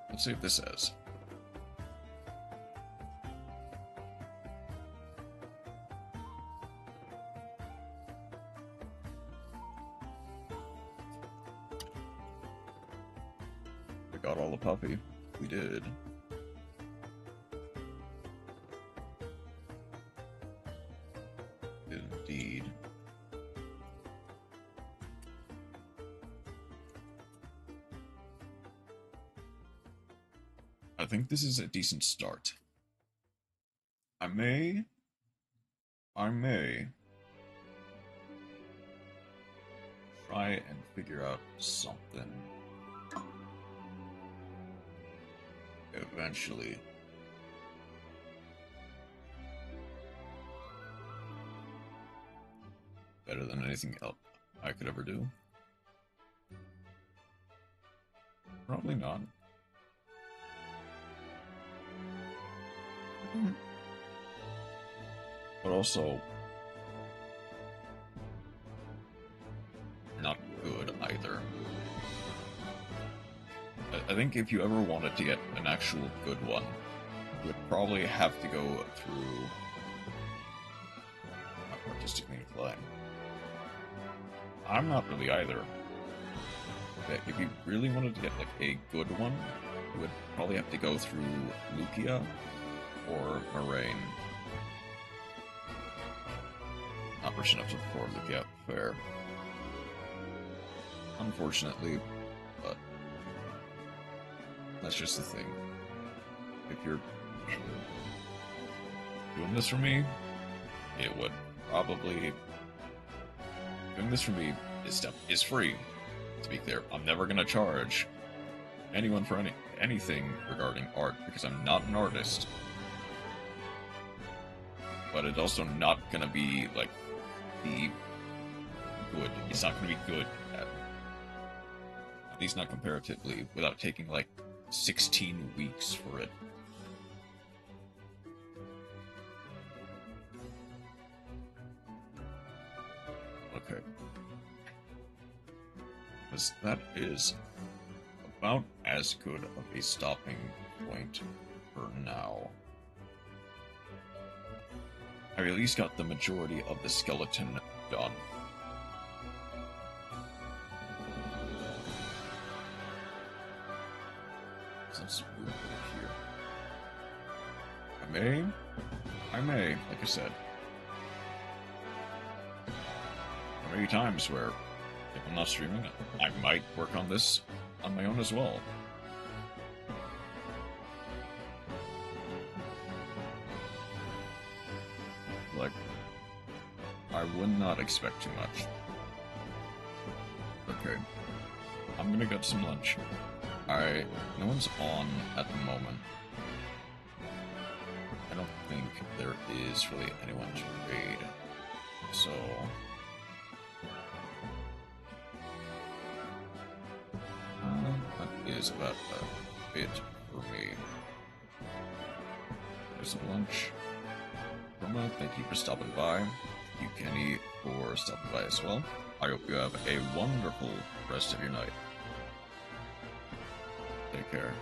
Let's see what this says. We got all the puppy. We did. Indeed. I think this is a decent start. I may try and figure out something eventually. Better than anything else I could ever do. Probably not. But also not good either. I think if you ever wanted to get an actual good one, you would probably have to go through artistically inclined. I'm not really either. But if you really wanted to get like a good one, you would probably have to go through Lucia or Moraine. Not rich enough to afford Lucia, fair. Unfortunately, but that's just the thing. If you're doing this for me, it would probably... Doing this for me is free. To be clear, I'm never gonna charge anyone for anything regarding art because I'm not an artist. But it's also not gonna be like the good. It's not gonna be good at least not comparatively without taking like 16 weeks for it. Okay. Because that is about as good of a stopping point for now. I've at least got the majority of the skeleton done. Let's move over here. I may, like I said. There may be times where, if I'm not streaming, I might work on this on my own as well. Like, I would not expect too much. Okay. I'm gonna get some lunch. No one's on at the moment. I don't think there is really anyone to raid. So... that is about a bit for me. There's some lunch. Roma, thank you for stopping by. Thank you, Kenny, for stopping by as well. I hope you have a wonderful rest of your night. Take care.